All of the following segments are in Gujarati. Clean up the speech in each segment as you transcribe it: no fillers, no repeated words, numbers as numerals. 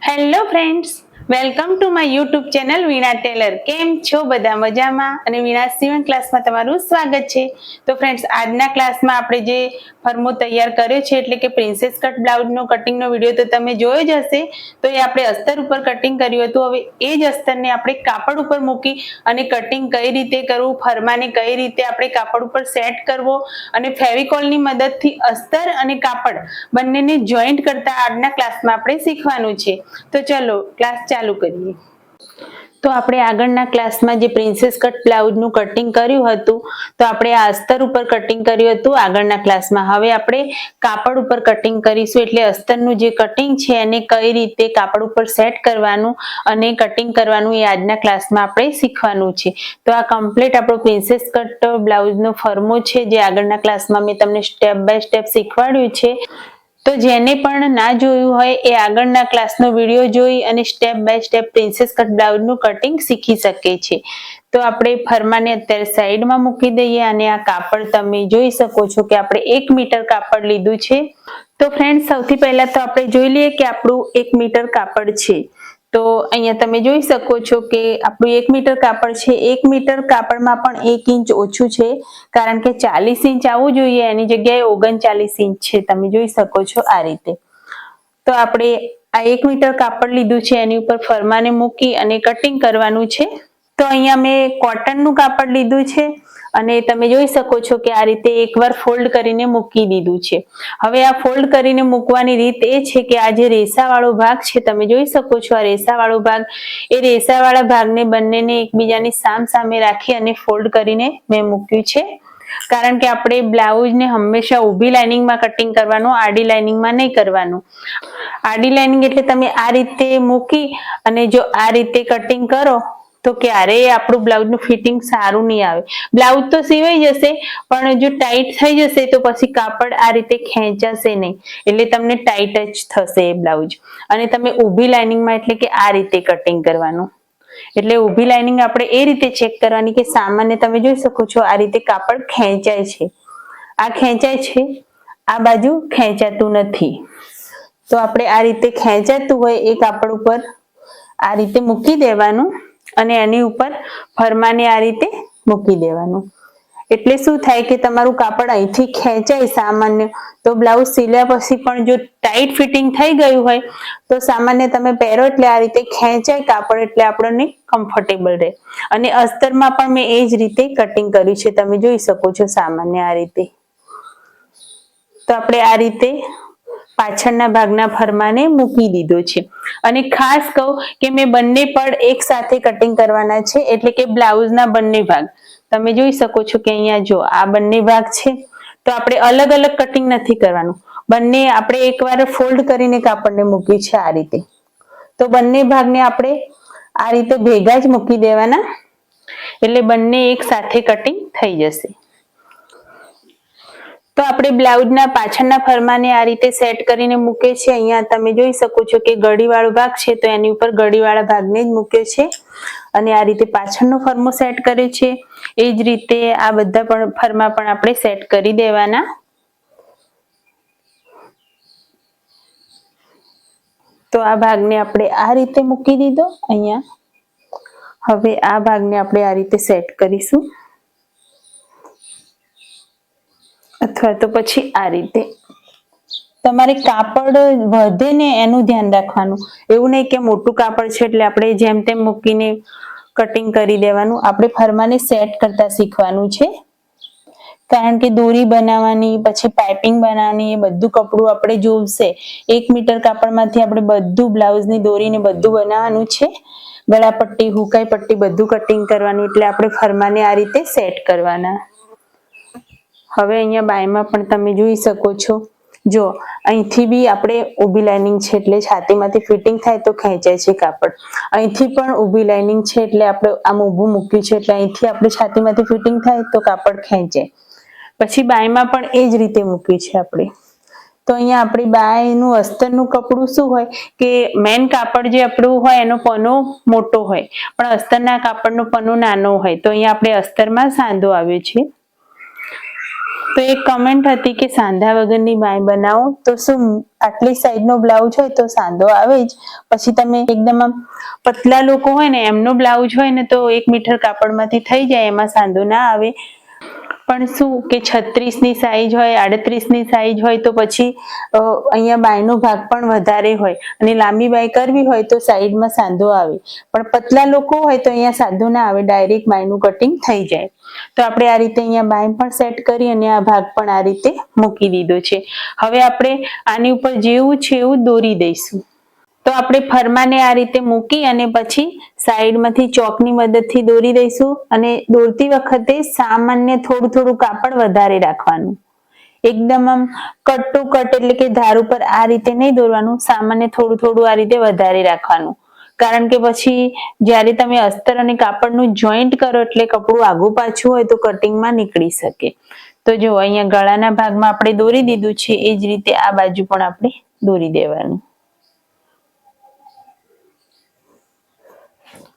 Hello friends, welcome to my YouTube channel Veena Tailor. કેમ છો બધા? મજામાં? અને વીણા સીવણ ક્લાસમાં તમારું સ્વાગત છે. તો ફ્રેન્ડ્સ, આજના ક્લાસમાં આપણે જે ફરમો તૈયાર કર્યો છે એટલે કે પ્રિન્સેસ કટ બ્લાઉઝનો કટિંગનો વિડીયો તો તમે જોયો જ હશે. તો એ આપણે અસ્તર ઉપર કટિંગ કર્યું હતું. હવે એ જ અસ્તરને આપણે કાપડ ઉપર મૂકી અને કટિંગ કઈ રીતે કરવું, ફરમાને કઈ રીતે આપણે કાપડ ઉપર સેટ કરવો અને ફેવિકોલની મદદથી અસ્તર અને કાપડ બંનેને જોઈન્ટ કરતા આજના ક્લાસમાં આપણે શીખવાનું છે. તો ચલો ક્લાસ ચાલુ કરીએ. તો આપણે આગળના ક્લાસમાં જે પ્રિન્સેસ કટ બ્લાઉઝનું કટિંગ કર્યું હતું, તો આપણે આ અસ્તર ઉપર કટિંગ કર્યું હતું આગળના ક્લાસમાં. હવે આપણે કાપડ ઉપર કટિંગ કરીશું, એટલે અસ્તરનું જે કટિંગ છે એને કઈ રીતે કાપડ ઉપર સેટ કરવાનું અને કટિંગ કરવાનું એ આજના ક્લાસમાં આપણે શીખવાનું છે. તો આ કમ્પ્લીટ આપણો પ્રિન્સેસ કટ બ્લાઉઝનો ફરમો છે, જે આગળના ક્લાસમાં મેં તમને સ્ટેપ બાય સ્ટેપ શીખવાડ્યું છે. તો જેને પણ ના જોયું હોય એ આગળના ક્લાસનો વિડીયો જોઈ અને step by step princess cut બ્લાઉઝનું કટિંગ શીખી શકે છે. તો આપણે ફરમાને અત્યારે સાઈડમાં મૂકી દઈએ અને આ કાપડ તમે જોઈ શકો છો કે આપણે 1 મીટર કાપડ લીધું છે. તો ફ્રેન્ડ, સૌથી પહેલા તો આપણે જોઈ લઈએ કે આપણું 1 મીટર કાપડ છે. તો અહીંયા તમે જોઈ શકો છો કે આપણું 1 મીટર કાપડ છે. 1 મીટર કાપડમાં પણ 1 ઇંચ ઓછું છે, કારણ કે 40 ઇંચ આવવું જોઈએ, એની જગ્યાએ 39 ઇંચ છે. તમે જોઈ શકો છો આ રીતે. તો આપણે આ 1 મીટર કાપડ લીધું છે, એની ઉપર ફરમાને મૂકી અને કટિંગ કરવાનું છે. તો અહીંયા મેં કોટનનું કાપડ લીધું છે અને તમે જોઈ શકો છો કે આ રીતે એકવાર ફોલ્ડ કરીને મૂકી દીધું છે. હવે આ ફોલ્ડ કરીને મૂકવાની રીત એ છે કે આ જે રેસાવાળો ભાગ છે, તમે જોઈ શકો છો આ રેસાવાળો ભાગ, એ રેસાવાળા ભાગને બંનેને એકબીજાની સામે રાખી અને ફોલ્ડ કરીને મેં મૂક્યું છે. કારણ કે આપણે બ્લાઉઝને હંમેશા ઊભી લાઇનિંગમાં કટિંગ કરવાનું, આડી લાઇનિંગમાં નહીં કરવાનું. આડી લાઇનિંગ એટલે તમે આ રીતે મૂકી અને જો આ રીતે કટિંગ કરો તો ક્યારેય આપણું બ્લાઉઝનું ફિટિંગ સારું નહીં આવે. બ્લાઉઝ તો સીવાઈ જશે, પણ જો ટાઈટ થઈ જશે તો પછી કાપડ આ રીતે ખેંચાશે નહીં, એટલે તમને ટાઈટ જ થશે એ બ્લાઉઝ. અને તમે ઊભી લાઇનિંગમાં એટલે કે આ રીતે કટિંગ કરવાનું. એટલે ઊભી લાઇનિંગ આપણે એ રીતે ચેક કરવાની કે સામાન્ય તમે જોઈ શકો છો આ રીતે કાપડ ખેંચાય છે, આ ખેંચાય છે, આ બાજુ ખેંચાતું નથી. તો આપણે આ રીતે ખેંચાતું હોય એ કાપડ ઉપર આ રીતે મૂકી દેવાનું અને એની ઉપર ફરમાને આ રીતે મૂકી દેવાનું. એટલે શું થાય કે તમારું કાપડ અહીંથી ખેંચાય સામાન્ય, તો બ્લાઉઝ સીલ્યા પછી પણ જો ટાઈટ ફિટિંગ થઈ ગયું હોય તો સામાન્ય તમે પહેરો એટલે આ રીતે ખેંચાય કાપડ, એટલે આપણને કમ્ફર્ટેબલ રહે. અને અસ્તરમાં પણ મેં એ જ રીતે કટિંગ કર્યું છે, તમે જોઈ શકો છો સામાન્ય આ રીતે. તો આપણે આ રીતે પાછળના ભાગના ફરમાને મૂકી દીધો છે. અને ખાસ કહું કે મેં બંને પડ એક સાથે કટિંગ કરવાના છે, એટલે કે બ્લાઉઝના બંને ભાગ તમે જોઈ શકો છો કે અહીંયા જો આ બંને ભાગ છે, તો આપણે અલગ અલગ કટિંગ નથી કરવાનું. બંને આપણે એકવાર ફોલ્ડ કરીને કાપડને મૂક્યું છે આ રીતે. તો બંને ભાગને આપણે આ રીતે ભેગા જ મૂકી દેવાના, એટલે બંને એક સાથે કટિંગ થઈ જશે. તો આપણે બ્લાઉઝના પાછળના ફરમાને આ રીતે સેટ કરીને મૂકે છે. અહીંયા તમે જોઈ શકો છો કે ગળીવાળો ભાગ છે, તો એની ઉપર ગળીવાળા ભાગને જ મૂકે છે અને આ રીતે પાછળનો ફરમો સેટ કરે છે. એ જ રીતે આ બધા પણ ફરમા પણ આપણે સેટ કરી દેવાના. તો આ ભાગને આપણે આ રીતે મૂકી દીધો અહીંયા. હવે આ ભાગને આપણે આ રીતે સેટ કરીશું, અથવા તો પછી આ રીતે. તમારે કાપડ વધે ને એનું ધ્યાન રાખવાનું. એવું નહીં કે મોટું કાપડ છે એટલે આપણે જેમ તેમ મૂકીને કટિંગ કરી દેવાનું. આપણે ફરમાને સેટ કરતા શીખવાનું છે, કારણ કે દોરી બનાવવાની, પછી પાઇપિંગ બનાવવાની, એ બધું કપડું આપણે જોવશે. 1 મીટર કાપડમાંથી આપણે બધું બ્લાઉઝની દોરીને બધું બનાવવાનું છે. ગળાપટ્ટી, હુકાઈ પટ્ટી બધું કટિંગ કરવાનું, એટલે આપણે ફરમાને આ રીતે સેટ કરવાના. હવે અહીંયા બાયમાં પણ તમે જોઈ શકો છો, જો અહીંથી બી આપણે ઊભી લાઇનિંગ છે એટલે છાતીમાંથી ફિટિંગ થાય તો ખેંચાય છે કાપડ. અહીંથી પણ ઊભી લાઇનિંગ છે એટલે આપણે આમ ઊભું મૂક્યું છે, એટલે અહીંથી આપણે છાતીમાંથી ફિટિંગ થાય તો કાપડ ખેંચાય. પછી બાયમાં પણ એ જ રીતે મૂક્યું છે આપણે. તો અહીંયા આપણી બાયનું અસ્તરનું કપડું શું હોય કે મેન કાપડ જે આપણું હોય એનો પનો મોટો હોય, પણ અસ્તરના કાપડનો પનો નાનો હોય. તો અહીંયા આપણે અસ્તરમાં સાંધો આવ્યો છે. તો એક કમેન્ટ હતી કે સાંધા વગરની બાંય બનાવો, તો શું આટલી સાઈડનો બ્લાઉઝ હોય તો સાંધો આવે જ? પછી તમે એકદમ આમ પતલા લોકો હોય ને એમનો બ્લાઉઝ હોય ને તો 1 મીટર કાપડમાંથી થઈ જાય, એમાં સાંધો ના આવે. પણ શું કે 36ની સાઈઝ હોય, 38ની સાઈઝ હોય તો પછી અહીંયા બાયનો ભાગ પણ વધારે હોય અને લાંબી બાય કરવી હોય તો સાઈડમાં સાંધો આવે. પણ પતલા લોકો હોય તો અહીંયા સાંધો ના આવે, ડાયરેક્ટ બાયનું કટિંગ થઈ જાય. તો આપણે આ રીતે અહીંયા બાય પણ સેટ કરી અને આ ભાગ પણ આ રીતે મૂકી દીધો છે. હવે આપણે આની ઉપર જેવું છે એવું દોરી દઈશું. તો આપણે ફરમાને આ રીતે મૂકી અને પછી સાઈડમાંથી ચોકની મદદથી દોરી દઈશું અને દોરતી વખતે સામાન્ય થોડું કાપડ વધારે રાખવાનું. એકદમ આમ કટ ટુ કટ એટલે કે ધાર ઉપર આ રીતે નહીં દોરવાનું, સામાન્ય થોડું આ રીતે વધારે રાખવાનું. કારણ કે પછી જ્યારે તમે અસ્તર અને કાપડનું જોઈન્ટ કરો એટલે કપડું આઘું પાછું હોય તો કટિંગમાં નીકળી શકે. તો જો અહીંયા ગળાના ભાગમાં આપણે દોરી દીધું છે, એ જ રીતે આ બાજુ પણ આપણે દોરી દેવાનું.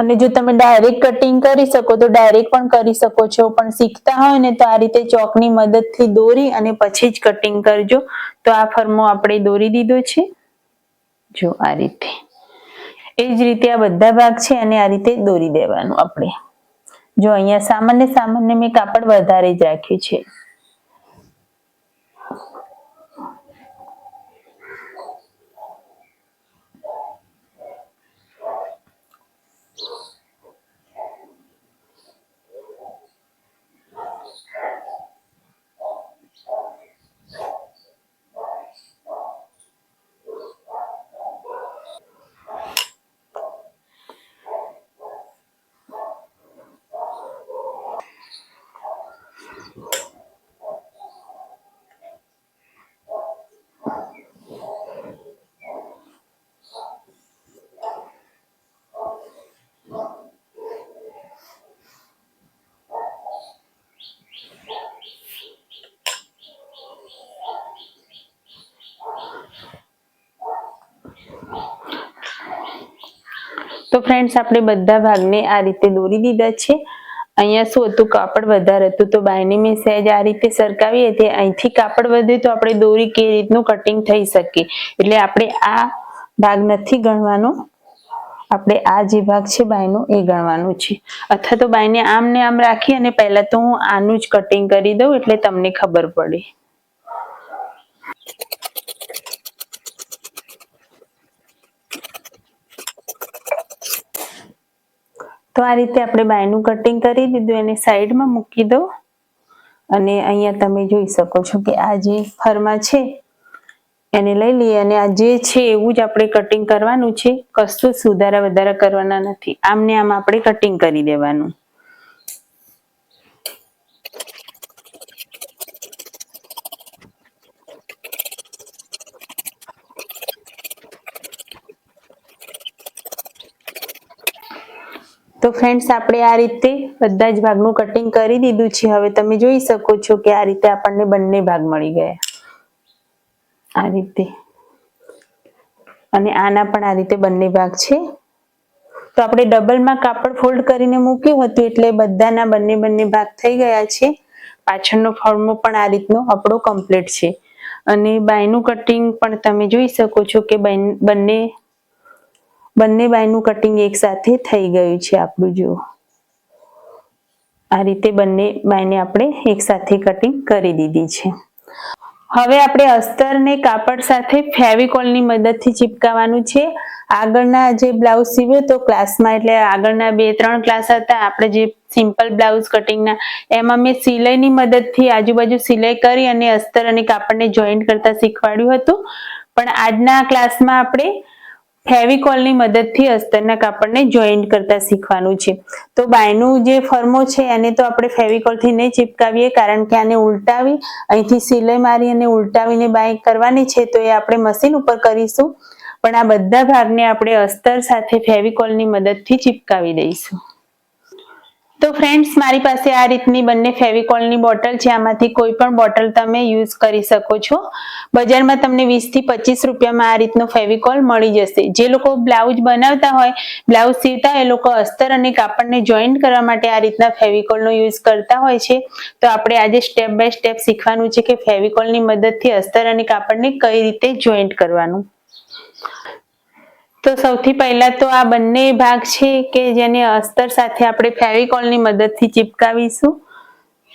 અને જો તમે ડાયરેક્ટ કટિંગ કરી શકો તો ડાયરેક્ટ પણ કરી શકો છો, પણ શીખતા હોય ને તો આ રીતે ચોકની મદદથી દોરી અને પછી જ કટિંગ કરજો. તો આ ફરમો આપણે દોરી દીધો છે, જો આ રીતે. એ જ રીતે આ બધા ભાગ છે અને આ રીતે દોરી દેવાનું આપણે. જો અહીંયા સામાન્ય મેં કાપડ વધારે જ રાખ્યું છે. તો ફ્રેન્ડ્સ આપણે બધા ભાગને આ રીતે દોરી દીધા છે. અહીંયા શું હતું, કાપડ વધારે હતું તો બાયને મેં સહેજ આ રીતે સરકાવી હતી. અહીંથી કાપડ વધે તો આપણે દોરી કે રીતનું કટિંગ થઈ શકે, એટલે આપણે આ ભાગ નથી ગણવાનો, આપણે આ જે ભાગ છે બાયનો એ ગણવાનું છે. અથવા તો બાયને આમ ને આમ રાખી અને પહેલા તો હું આનું જ કટિંગ કરી દઉં એટલે તમને ખબર પડે. તો આ રીતે આપણે બાયનું કટિંગ કરી દીધું, એને સાઈડમાં મૂકી દો. અને અહીંયા તમે જોઈ શકો છો કે આ જે ફરમા છે એને લઈ લઈએ અને આ જે છે એવું જ આપણે કટિંગ કરવાનું છે. કશું સુધારા વધારા કરવાના નથી, આમને આમ આપણે કટિંગ કરી દેવાનું. તો ફ્રેન્ડ્સ આપણે આ રીતે બધા જ ભાગનું કટિંગ કરી દીધું છે. હવે તમે જોઈ શકો છો કે આ રીતે આપણને બંને ભાગ મળી ગયા આ રીતે, અને આના પણ આ રીતે બંને ભાગ છે. તો આપણે ડબલમાં કાપડ ફોલ્ડ કરીને મૂક્યું હતું એટલે બધાના બંને ભાગ થઈ ગયા છે. પાછળનો ફોર્મો પણ આ રીતનો આપણો કમ્પ્લીટ છે. અને બાયનું કટિંગ પણ તમે જોઈ શકો છો કે બંને બાયનું કટિંગ એક સાથે થઈ ગયું છે આપણું. જુઓ આ રીતે બંને બાયને આપણે એક સાથે કટિંગ કરી દીધી છે. હવે આપણે અસ્તરને કાપડ સાથે ફેવિકોલની મદદથી ચિપકાવવાનું છે. આગળના જે બ્લાઉઝ સીવ્યો તો ક્લાસમાં, એટલે આગળના 2-3 ક્લાસ હતા આપણે જે સિમ્પલ બ્લાઉઝ કટિંગના, એમાં મેં સિલાઈની મદદથી આજુબાજુ સિલાઈ કરી અને અસ્તર અને કાપડને જોઈન્ટ કરતા શીખવાડ્યું હતું. પણ આજના ક્લાસમાં આપણે ફેવિકોલની મદદથી અસ્તરના કાપડને જોઈન્ટ કરતા શીખવાનું છે. તો બાયનું જે ફરમો છે એને તો આપણે ફેવિકોલથી નહીં ચિપકાવીએ, કારણ કે આને ઉલટાવી અહીંથી સિલાઈ મારી અને ઉલટાવીને બાય કરવાની છે, તો એ આપણે મશીન ઉપર કરીશું. પણ આ બધા ભાગને આપણે અસ્તર સાથે ફેવિકોલની મદદથી ચિપકાવી દઈશું. તો ફ્રેન્ડ્સ, મારી પાસે આ રીતની બંને ફેવિકોલની બોટલ છે. આમાંથી કોઈ પણ બોટલ તમે યુઝ કરી શકો છો. બજારમાં તમને 20 થી 25 રૂપિયામાં આ રીતનો ફેવિકોલ મળી જશે. જે લોકો બ્લાઉઝ બનાવતા હોય, બ્લાઉઝ સીવતા હોય, એ લોકો અસ્તર અને કાપડને જોઈન્ટ કરવા માટે આ રીતના ફેવિકોલનો યુઝ કરતા હોય છે. તો આપણે આજે સ્ટેપ બાય સ્ટેપ શીખવાનું છે કે ફેવિકોલની મદદથી અસ્તર અને કાપડને કઈ રીતે જોઈન્ટ કરવાનું. તો સૌથી પહેલા તો આ બંને ભાગ છે કે જેને અસ્તર સાથે આપણે ફેવિકોલની મદદથી ચિપકાવીશું.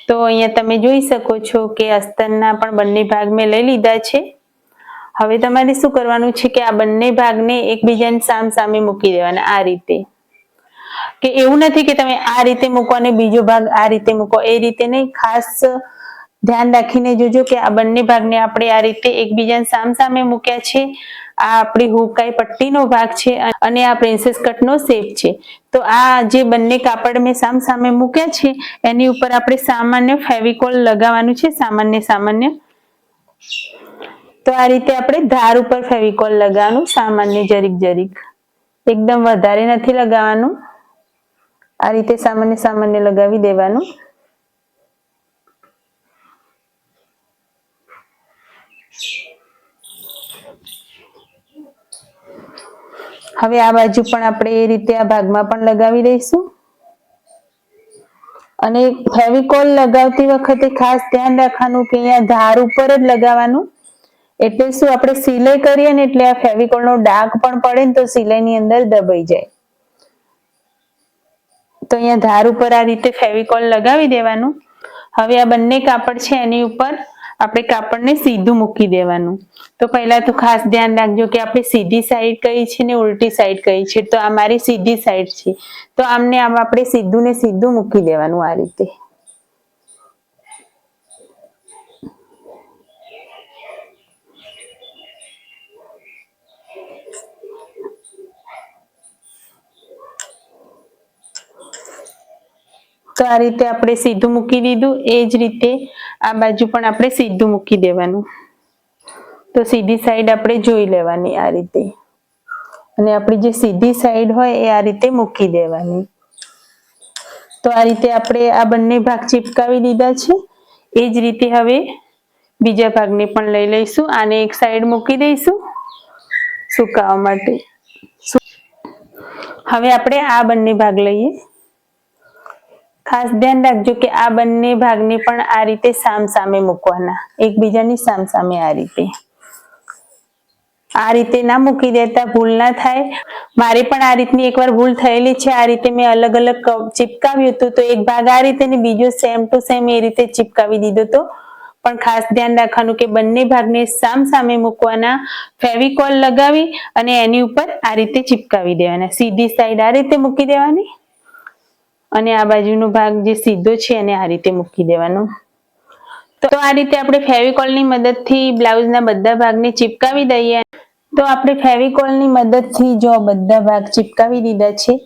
તો અહીંયા તમે જોઈ શકો છો કે અસ્તરના પણ બંને ભાગ મેં લઈ લીધા છે. હવે તમારે શું કરવાનું છે કે આ બંને ભાગને એકબીજાની સામસામે મૂકી દેવાના આ રીતે. કે એવું નથી કે તમે આ રીતે મૂકો અને બીજો ભાગ આ રીતે મૂકો, એ રીતે નહીં. ખાસ ધ્યાન રાખીને જોજો કે આ બંને ભાગને આપણે આ રીતે એકબીજાની સામસામે મૂક્યા છે. આ આપણી હુકાઈ પટ્ટીનો ભાગ છે અને આ પ્રિન્સેસ કટનો શેપ છે. તો આ જે બંને કાપડ મેં સામસામે મૂક્યા છે એની ઉપર આપણે સામાન્ય ફેવિકોલ લગાવવાનું છે. સામાન્ય તો આ રીતે આપણે ધાર ઉપર ફેવિકોલ લગાવવાનું, સામાન્ય જરીક, એકદમ વધારે નથી લગાવવાનું. આ રીતે સામાન્ય લગાવી દેવાનું. હવે આ બાજુ પણ આપણે એ રીતે આ ભાગમાં પણ લગાવી દઈશું. અને ફેવિકોલ લગાવતી વખતે ખાસ ધ્યાન રાખવાનું કે અહીંયા ધાર ઉપર જ લગાવવાનું. એટલે શું, આપણે સિલાઈ કરીએ ને એટલે આ ફેવિકોલનો ડાઘ પણ પડે ને તો સિલાઈની અંદર દબાઈ જાય. તો અહીંયા ધાર ઉપર આ રીતે ફેવિકોલ લગાવી દેવાનું. હવે આ બંને કાપડ છે એની ઉપર આપણે કાપડને સીધું મૂકી દેવાનું. તો પહેલા તો ખાસ ધ્યાન રાખજો કે આપણે સીધી સાઈડ કઈ છે ને ઉલટી સાઈડ કઈ છે. તો આ મારી સીધી સાઈડ છે, તો આમ આપણે સીધું ને સીધું મૂકી દેવાનું આ રીતે. તો આ રીતે આપણે સીધું મૂકી દીધું. એ જ રીતે આ બાજુ પણ આપણે સીધું મૂકી દેવાનું. તો સીધી સાઈડ આપણે જોઈ લેવાની આ રીતે, અને આપણી જે સીધી સાઈડ હોય એ આ રીતે મૂકી દેવાની. તો આ રીતે આપણે આ બંને ભાગ ચિપકાવી દીધા છે. એ જ રીતે હવે બીજા ભાગને પણ લઈ લઈશું. આને એક સાઈડ મૂકી દઈશું સુકાવા માટે. હવે આપણે આ બંને ભાગ લઈએ. ખાસ ધ્યાન રાખજો કે આ બંને ભાગને પણ આ રીતે સામસામે મૂકવાના, એકબીજાની સામસામે આ રીતે. આ રીતે ના મૂકી દેતા, ભૂલ ના થાય. મારે પણ આ રીતની એકવાર ભૂલ થયેલી છે. આ રીતે મેં અલગ અલગ ચિપકાવ્યું હતું, તો એક ભાગ આ રીતે ને બીજો સેમ ટુ સેમ એ રીતે ચિપકાવી દીધો હતો. પણ ખાસ ધ્યાન રાખવાનું કે બંને ભાગને સામસામે મૂકવાના, ફેવિકોલ લગાવી અને એની ઉપર આ રીતે ચિપકાવી દેવાના. સીધી સાઈડ આ રીતે મૂકી દેવાની અને આ બાજુનો ભાગ જે સીધો છે એને આ રીતે મૂકી દેવાનો. તો આ રીતે આપણે ફેવિકોલની મદદથી બ્લાઉઝના બધા ભાગને ચિપકાવી દઈએ. તો આપણે ફેવિકોલની મદદથી જો બધા ભાગ ચિપકાવી દીધા છે.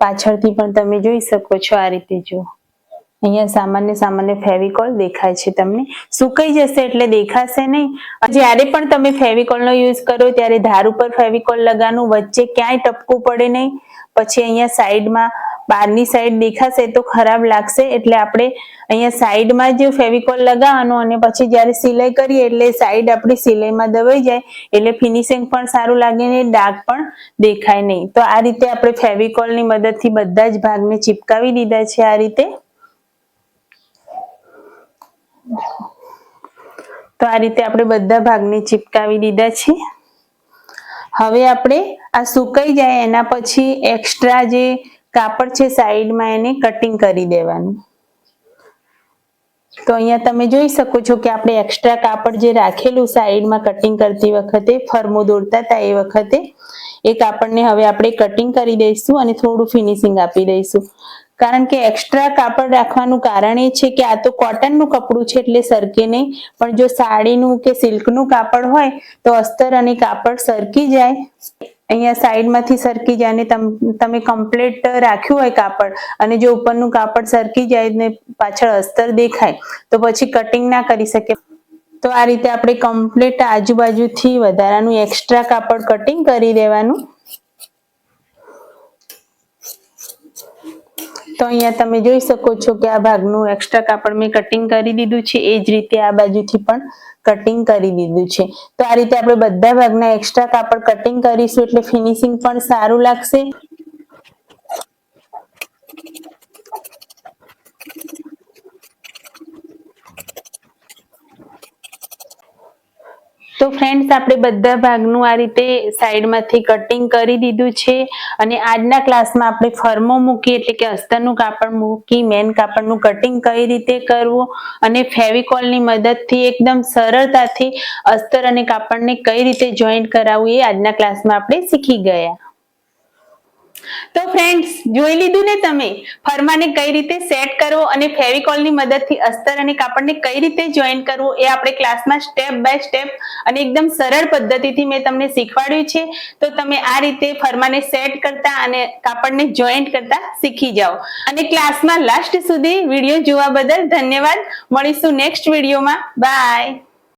પાછળથી પણ તમે જોઈ શકો છો આ રીતે. જો અહીંયા સામાન્ય ફેવિકોલ દેખાય છે તમને. સુકાઈ જશે એટલે દેખાશે નહીં. જ્યારે પણ તમે ફેવિકોલનો યુઝ કરો ત્યારે ધાર ઉપર ફેવિકોલ લગાવવાનું, વચ્ચે ક્યાંય ટપકું પડે નહીં. પછી અહીંયા સાઈડમાં બહારની સાઈડ દેખાશે તો ખરાબ લાગશે. એટલે આપણે અહીંયા સાઈડમાં જ ફેવિકોલ લગાવવાનું અને પછી જ્યારે સિલાઈ કરીએ એટલે સાઈડ આપણી સિલાઈમાં દબાઈ જાય એટલે ફિનિશિંગ પણ સારું લાગે ને ડાઘ પણ દેખાય નહીં. તો આ રીતે આપણે ફેવિકોલની મદદથી બધા જ ભાગને ચિપકાવી દીધા છે આ રીતે. તો આ રીતે આપણે બધા ભાગને ચિપકાવી દીધા છે. હવે આપણે આ સુકાઈ જાય એના પછી એક્સ્ટ્રા જે કાપડ છે સાઈડમાં એને કટિંગ કરી દેવાનું. તો અહીંયા તમે જોઈ શકો છો કે આપણે એક્સ્ટ્રા કાપડ જે રાખેલું સાઈડમાં કટિંગ કરતી વખતે, ફરમો દોરતા હતા એ વખતે, એ કાપડને હવે આપણે કટિંગ કરી દઈશું અને થોડું ફિનિશિંગ આપી દઈશું. કારણ કે એક્સ્ટ્રા કાપડ રાખવાનું કારણ એ છે કે આ તો કોટનનું કપડું છે એટલે સરકે નહીં. પણ જો સાડીનું કે સિલ્કનું કાપડ હોય તો અસ્તર અને કાપડ સરકી જાય. અહીંયા સાઈડમાંથી સરકી જાય અને તમે કમ્પ્લીટ રાખ્યું હોય કાપડ અને જો ઉપરનું કાપડ સરકી જાય ને પાછળ અસ્તર દેખાય તો પછી કટિંગ ના કરી શકે. તો આ રીતે આપણે કમ્પ્લીટ આજુબાજુથી વધારાનું એક્સ્ટ્રા કાપડ કટિંગ કરી દેવાનું. તો અહીંયા તમે જોઈ શકો છો કે આ ભાગનું એક્સ્ટ્રા કાપડ મેં કટિંગ કરી દીધું છે, એ જ રીતે આ બાજુથી પણ કટિંગ કરી દીધું છે. તો આ રીતે આપણે બધા ભાગના એક્સ્ટ્રા કાપડ કટિંગ કરીશું એટલે ફિનિશિંગ પણ સારું લાગશે. તો ફ્રેન્ડ્સ આપણે બધા ભાગનું આ રીતે સાઈડમાંથી કટિંગ કરી દીધું છે અને આજના ક્લાસમાં આપણે ફરમો મૂકી એટલે કે અસ્તરનું કાપડ મૂકી મેન કાપડનું કટિંગ કઈ રીતે કરવું અને ફેવિકોલની મદદથી એકદમ સરળતાથી અસ્તર અને કાપડને કઈ રીતે જોઈન્ટ કરાવવું એ આજના ક્લાસમાં આપણે શીખી ગયા. તો ફ્રેન્ડ્સ જોઈ લીધું ને તમે ફરમાને કઈ રીતે સેટ કરવો અને ફેવિકોલની મદદથી અસ્તર અને કાપડને કઈ રીતે જોઈન કરવું એ આપણે ક્લાસમાં સ્ટેપ બાય સ્ટેપ અને એકદમ સરળ પદ્ધતિથી મેં તમને શીખવાડ્યું છે. તો તમે આ રીતે ફરમાને સેટ કરતા અને કાપડને જોઈન્ટ કરતા શીખી જાઓ. અને ક્લાસમાં લાસ્ટ સુધી વિડીયો જોવા બદલ ધન્યવાદ. મળીશું નેક્સ્ટ વિડીયોમાં. બાય.